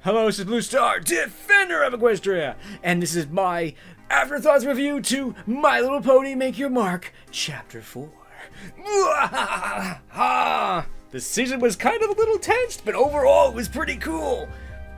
Hello, this is Blue Star, Defender of Equestria, and this is my Afterthoughts review to My Little Pony Make Your Mark, Chapter 4. This season was kind of a little tensed, but overall it was pretty cool.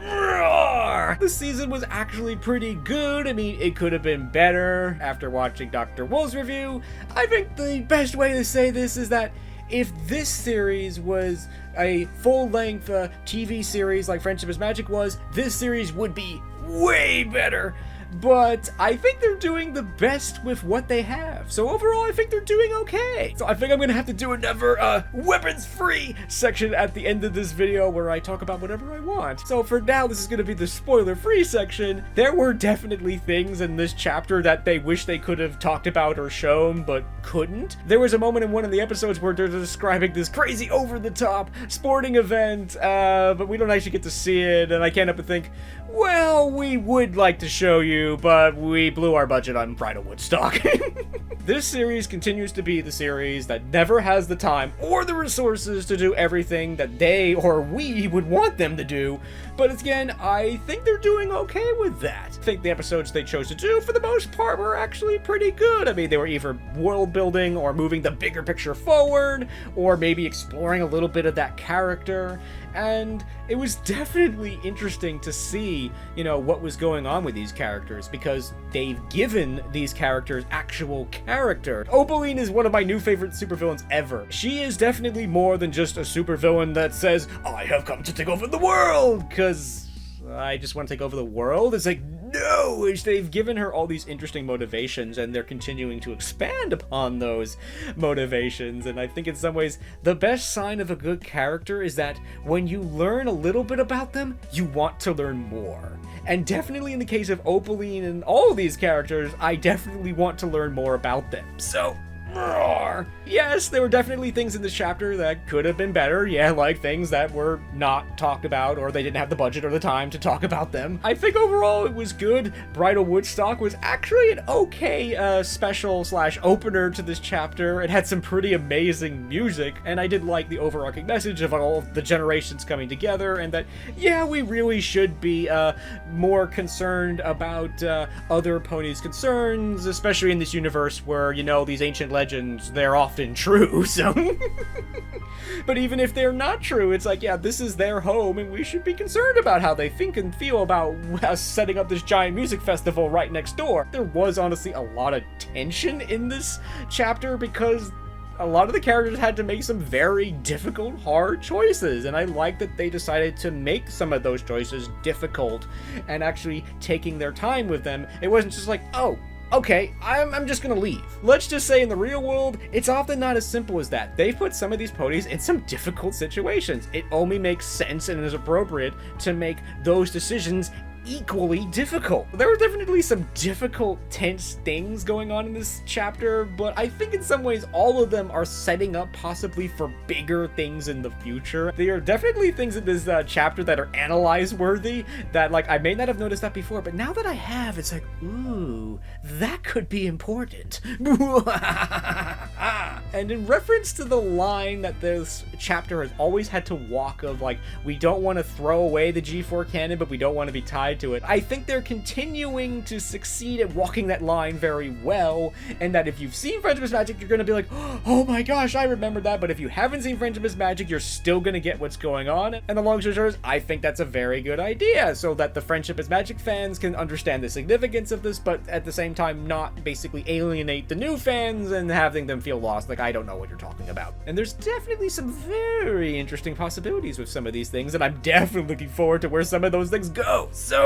The season was actually pretty good. I mean, it could have been better. After watching Dr. Wool's review, I think the best way to say this is that if this series was a full-length TV series like Friendship is Magic was, this series would be way better. But I think they're doing the best with what they have. So overall, I think they're doing okay. So I think I'm gonna have to do another weapons-free section at the end of this video where I talk about whatever I want. So for now, this is gonna be the spoiler-free section. There were definitely things in this chapter that they wish they could have talked about or shown, but couldn't. There was a moment in one of the episodes where they're describing this crazy over-the-top sporting event, but we don't actually get to see it, and I can't help but think, well, we would like to show you, but we blew our budget on Bridal Woodstock. This series continues to be the series that never has the time or the resources to do everything that they or we would want them to do, but again, I think they're doing okay with that. I think the episodes they chose to do, for the most part, were actually pretty good. I mean, they were either world building or moving the bigger picture forward, or maybe exploring a little bit of that character, and it was definitely interesting to see, you know, what was going on with these characters, because they've given these characters actual character. Opaline is one of my new favorite supervillains ever. She is definitely more than just a supervillain that says, I have come to take over the world, because I just want to take over the world. It's like, no, they've given her all these interesting motivations, and they're continuing to expand upon those motivations. And I think in some ways, the best sign of a good character is that when you learn a little bit about them, you want to learn more. And definitely in the case of Opaline and all of these characters, I definitely want to learn more about them. So, yes, there were definitely things in this chapter that could have been better. Yeah, like things that were not talked about, or they didn't have the budget or the time to talk about them. I think overall it was good. Bridal Woodstock was actually an okay special/opener to this chapter. It had some pretty amazing music, and I did like the overarching message of all of the generations coming together, and that, yeah, we really should be more concerned about other ponies' concerns, especially in this universe where, you know, these ancient legends, they're often true, so. But even if they're not true, it's like, yeah, this is their home, and we should be concerned about how they think and feel about us setting up this giant music festival right next door. There was honestly a lot of tension in this chapter because a lot of the characters had to make some very difficult, hard choices, and I like that they decided to make some of those choices difficult and actually taking their time with them. It wasn't just like, oh, okay, I'm just gonna leave. Let's just say in the real world, it's often not as simple as that. They've put some of these ponies in some difficult situations. It only makes sense and is appropriate to make those decisions equally difficult. There were definitely some difficult, tense things going on in this chapter, but I think in some ways all of them are setting up possibly for bigger things in the future. There are definitely things in this chapter that are analyze worthy that, like, I may not have noticed that before, but now that I have, it's like, ooh, that could be important. And in reference to the line that this chapter has always had to walk of, like, we don't want to throw away the G4 canon, but we don't want to be tied to it, I think they're continuing to succeed at walking that line very well, and that if you've seen Friendship is Magic, you're gonna be like, oh my gosh, I remember that, but if you haven't seen Friendship is Magic, you're still gonna get what's going on, and the long story short is, I think that's a very good idea, so that the Friendship is Magic fans can understand the significance of this, but at the same time not basically alienate the new fans and having them feel lost, like, I don't know what you're talking about. And there's definitely some very interesting possibilities with some of these things, and I'm definitely looking forward to where some of those things go. So,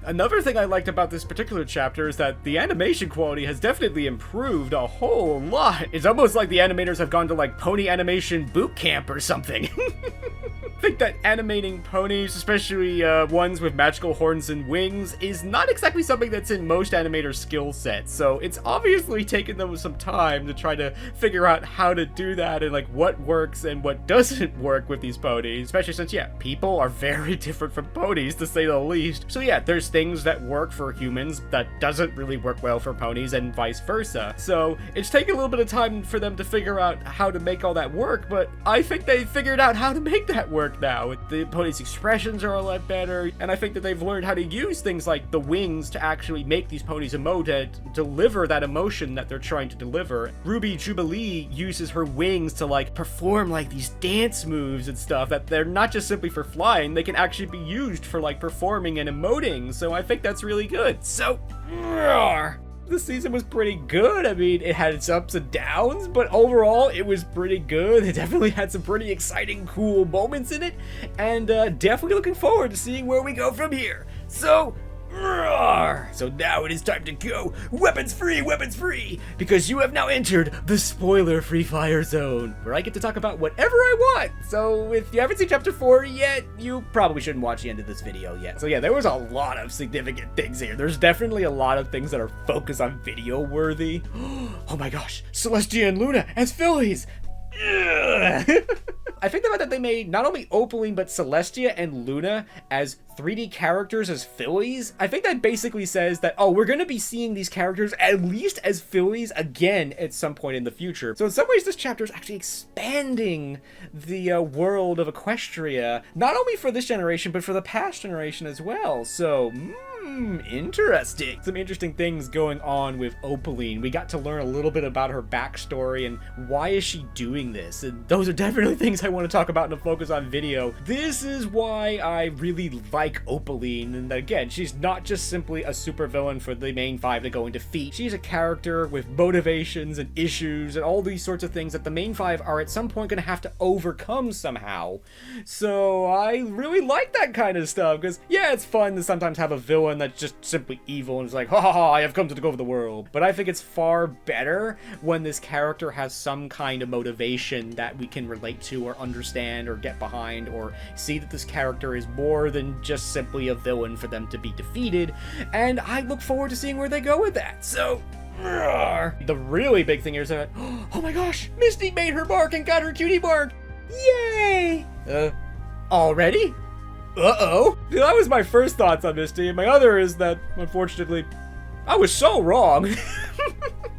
another thing I liked about this particular chapter is that the animation quality has definitely improved a whole lot. It's almost like the animators have gone to, like, pony animation boot camp or something. I think that animating ponies, especially ones with magical horns and wings, is not exactly something that's in most animators' skill sets, so it's obviously taken them some time to try to figure out how to do that and, like, what works and what doesn't work with these ponies, especially since, yeah, people are very different from ponies, to say the least. So yeah, there's things that work for humans that doesn't really work well for ponies, and vice versa. So it's taken a little bit of time for them to figure out how to make all that work, but I think they figured out how to make that work. work now. The pony's expressions are a lot better, and I think that they've learned how to use things like the wings to actually make these ponies emote and deliver that emotion that they're trying to deliver. Ruby Jubilee uses her wings to like perform like these dance moves and stuff that they're not just simply for flying, they can actually be used for like performing and emoting, so I think that's really good. So, this season was pretty good. I mean, it had its ups and downs, but overall, it was pretty good. It definitely had some pretty exciting, cool moments in it, and definitely looking forward to seeing where we go from here. So now it is time to go weapons free, because you have now entered the spoiler-free fire zone, where I get to talk about whatever I want. So if you haven't seen chapter 4 yet, you probably shouldn't watch the end of this video yet. So yeah, there was a lot of significant things here. There's definitely a lot of things that are focused on video worthy. Oh my gosh, Celestia and Luna as fillies. I think the fact that they made not only Opaline but Celestia and Luna as 3D characters as fillies, I think that basically says that, oh, we're going to be seeing these characters at least as fillies again at some point in the future. So in some ways, this chapter is actually expanding the world of Equestria, not only for this generation, but for the past generation as well. So, interesting. Some interesting things going on with Opaline. We got to learn a little bit about her backstory and why is she doing this. And those are definitely things I want to talk about in a Focus on video. This is why I really like Opaline. And again, she's not just simply a supervillain for the main 5 to go and defeat. She's a character with motivations and issues and all these sorts of things that the main 5 are at some point going to have to overcome somehow. So I really like that kind of stuff because, yeah, it's fun to sometimes have a villain that's just simply evil and is like, ha ha ha, I have come to take over the world. But I think it's far better when this character has some kind of motivation that we can relate to or understand or get behind, or see that this character is more than just simply a villain for them to be defeated. And I look forward to seeing where they go with that. So the really big thing here is that, oh my gosh, Misty made her mark and got her cutie mark. Yay! Already? Uh-oh. That was my first thoughts on Misty, and my other is that, unfortunately, I was so wrong.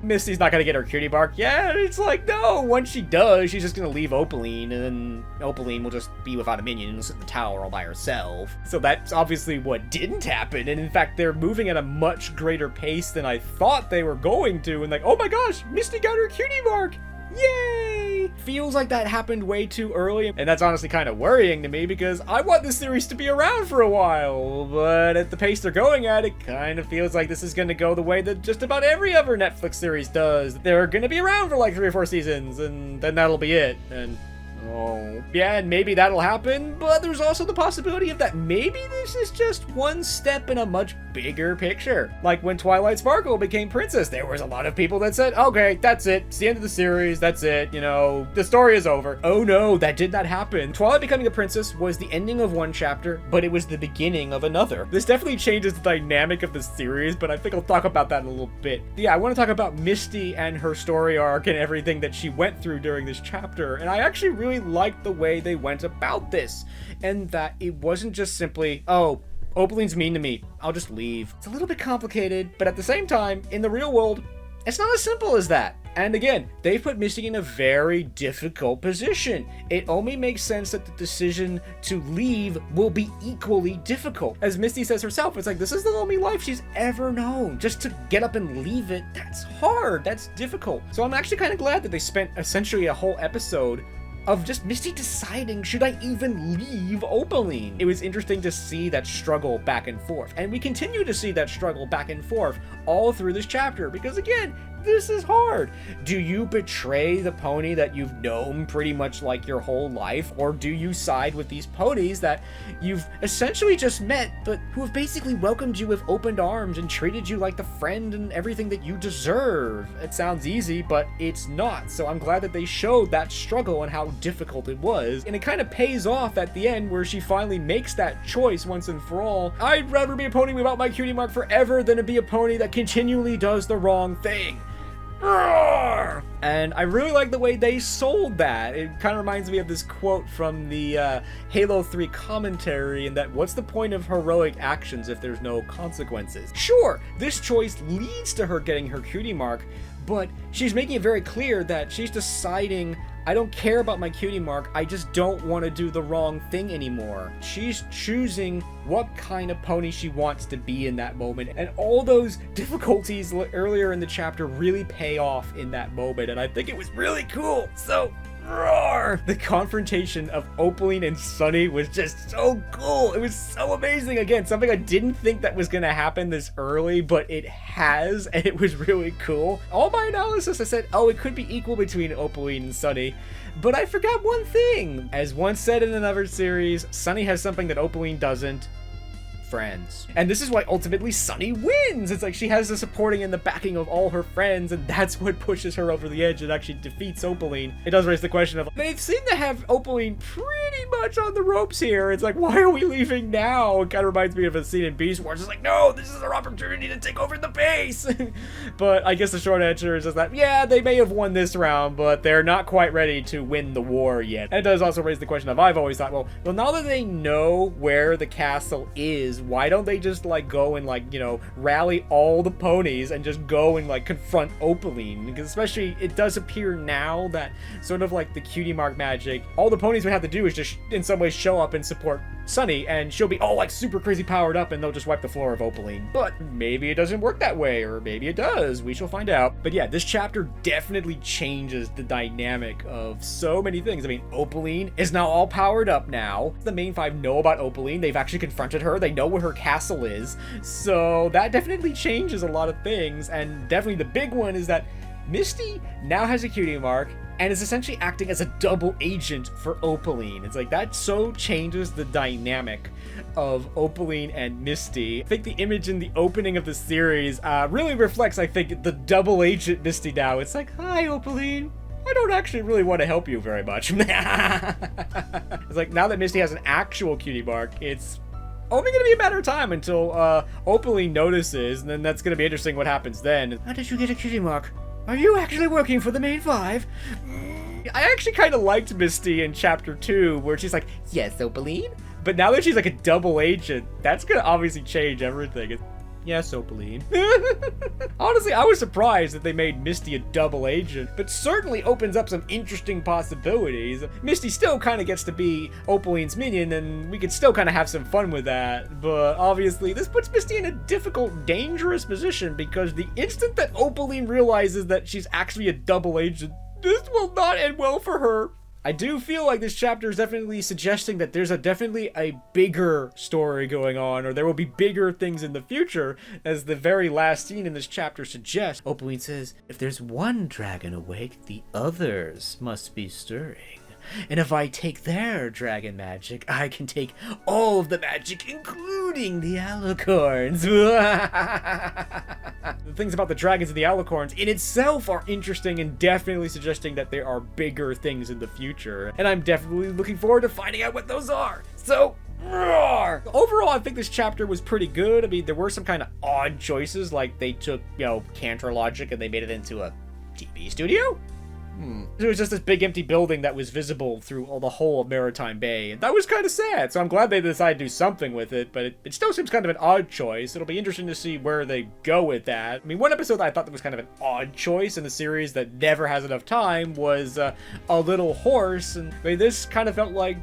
Misty's not gonna get her cutie mark. Yeah, it's like, no, once she does, she's just gonna leave Opaline, and then Opaline will just be without a minion and sit in the tower all by herself. So that's obviously what didn't happen, and in fact, they're moving at a much greater pace than I thought they were going to, and like, oh my gosh, Misty got her cutie mark! Yay! Feels like that happened way too early, and that's honestly kind of worrying to me because I want this series to be around for a while, but at the pace they're going at, it kind of feels like this is going to go the way that just about every other Netflix series does. They're going to be around for like 3 or 4 seasons, and then that'll be it, and oh, yeah, and maybe that'll happen, but there's also the possibility of that maybe this is just one step in a much bigger picture. Like when Twilight Sparkle became Princess, there was a lot of people that said, okay, that's it, it's the end of the series, that's it, you know, the story is over. Oh no, that did not happen. Twilight becoming a princess was the ending of one chapter, but it was the beginning of another. This definitely changes the dynamic of the series, but I think I'll talk about that in a little bit. Yeah, I want to talk about Misty and her story arc and everything that she went through during this chapter, and I actually really liked the way they went about this, and that it wasn't just simply, oh, Opaline's mean to me, I'll just leave. It's a little bit complicated, but at the same time, in the real world, it's not as simple as that. And again, they put Misty in a very difficult position. It only makes sense that the decision to leave will be equally difficult. As Misty says herself, it's like, this is the only life she's ever known. Just to get up and leave it, that's hard, that's difficult. So I'm actually kind of glad that they spent essentially a whole episode of just Misty deciding, should I even leave Opaline? It was interesting to see that struggle back and forth. And we continue to see that struggle back and forth all through this chapter, because again, this is hard. Do you betray the pony that you've known pretty much like your whole life, or do you side with these ponies that you've essentially just met, but who have basically welcomed you with open arms and treated you like the friend and everything that you deserve? It sounds easy, but it's not. So I'm glad that they showed that struggle and how difficult it was, and it kind of pays off at the end where she finally makes that choice once and for all. I'd rather be a pony without my cutie mark forever than to be a pony that continually does the wrong thing. And I really like the way they sold that. It kind of reminds me of this quote from the Halo 3 commentary, and that what's the point of heroic actions if there's no consequences? Sure, this choice leads to her getting her cutie mark, but she's making it very clear that she's deciding I don't care about my cutie mark, I just don't want to do the wrong thing anymore. She's choosing what kind of pony she wants to be in that moment, and all those difficulties earlier in the chapter really pay off in that moment, and I think it was really cool. So roar! The confrontation of Opaline and Sunny was just so cool. It was so amazing. Again, something I didn't think that was going to happen this early, but it has, and it was really cool. All my analysis, I said, oh, it could be equal between Opaline and Sunny, but I forgot one thing. As once said in another series, Sunny has something that Opaline doesn't: friends. And this is why ultimately Sunny wins. It's like she has the supporting and the backing of all her friends, and that's what pushes her over the edge and actually defeats Opaline. It does raise the question of, they seem to have Opaline pretty much on the ropes here. It's like, why are we leaving now? It kind of reminds me of a scene in Beast Wars. It's like, no, this is our opportunity to take over the base. But I guess the short answer is just that, yeah, they may have won this round, but they're not quite ready to win the war yet. And it does also raise the question of, I've always thought, well, now that they know where the castle is, why don't they just like go and like, you know, rally all the ponies and just go and like confront Opaline? Because especially it does appear now that sort of like the cutie mark magic, all the ponies would have to do is just in some way show up and support Sunny, and she'll be all like super crazy powered up and they'll just wipe the floor of Opaline. But maybe it doesn't work that way, or maybe it does. We shall find out. But yeah, this chapter definitely changes the dynamic of so many things. I mean, Opaline is now all powered up now. The main five know about Opaline. They've actually confronted her. They know where her castle is. So that definitely changes a lot of things. And definitely the big one is that Misty now has a cutie mark and is essentially acting as a double agent for Opaline. It's like that so changes the dynamic of Opaline and Misty. I think the image in the opening of the series really reflects, I think, the double agent Misty now. It's like, hi, Opaline. I don't actually really want to help you very much. It's like, now that Misty has an actual cutie mark, it's only going to be a matter of time until Opaline notices, and then that's going to be interesting what happens then. How did you get a cutie mark? Are you actually working for the main five? I actually kind of liked Misty in chapter 2, where she's like, yes, Opaline? But now that she's like a double agent, that's going to obviously change everything. Yes, Opaline. Honestly, I was surprised that they made Misty a double agent, but certainly opens up some interesting possibilities. Misty still kind of gets to be Opaline's minion, and we could still kind of have some fun with that. But obviously, this puts Misty in a difficult, dangerous position, because the instant that Opaline realizes that she's actually a double agent, this will not end well for her. I do feel like this chapter is definitely suggesting that there's definitely a bigger story going on, or there will be bigger things in the future, as the very last scene in this chapter suggests. Opaline says, if there's one dragon awake, the others must be stirring. And if I take their dragon magic, I can take all of the magic, including the alicorns. The things about the dragons and the alicorns in itself are interesting and definitely suggesting that there are bigger things in the future. And I'm definitely looking forward to finding out what those are. So, roar! Overall, I think this chapter was pretty good. I mean, there were some kind of odd choices, like they took, you know, Cantor logic and they made it into a TV studio? It was just this big empty building that was visible through the whole of Maritime Bay, and that was kind of sad, so I'm glad they decided to do something with it, but it still seems kind of an odd choice. It'll be interesting to see where they go with that. I mean, one episode that I thought that was kind of an odd choice in the series that never has enough time was A Little Horse, and I mean, this kind of felt like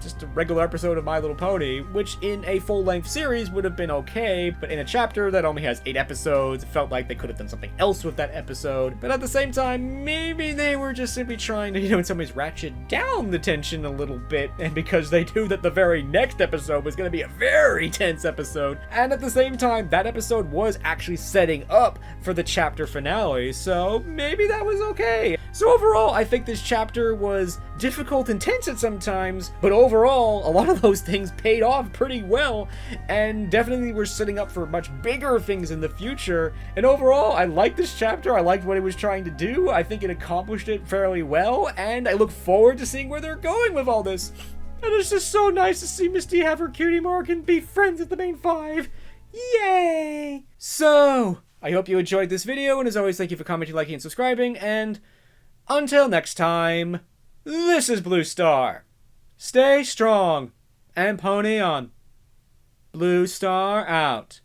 just a regular episode of My Little Pony, which in a full-length series would have been okay, but in a chapter that only has 8 episodes, it felt like they could have done something else with that episode. But at the same time, maybe they were just simply trying to, you know, in some ways ratchet down the tension a little bit, and because they knew that the very next episode was going to be a very tense episode, and at the same time, that episode was actually setting up for the chapter finale, so maybe that was okay. So overall, I think this chapter was difficult and tense at some times, but overall, a lot of those things paid off pretty well, and definitely were setting up for much bigger things in the future. And overall, I liked this chapter. I liked what it was trying to do. I think it accomplished it fairly well, and I look forward to seeing where they're going with all this. And it's just so nice to see Misty have her cutie mark and be friends with the main five. Yay! So, I hope you enjoyed this video, and as always, thank you for commenting, liking, and subscribing, and until next time, this is Blue Star. Stay strong and pony on. Blue Star out.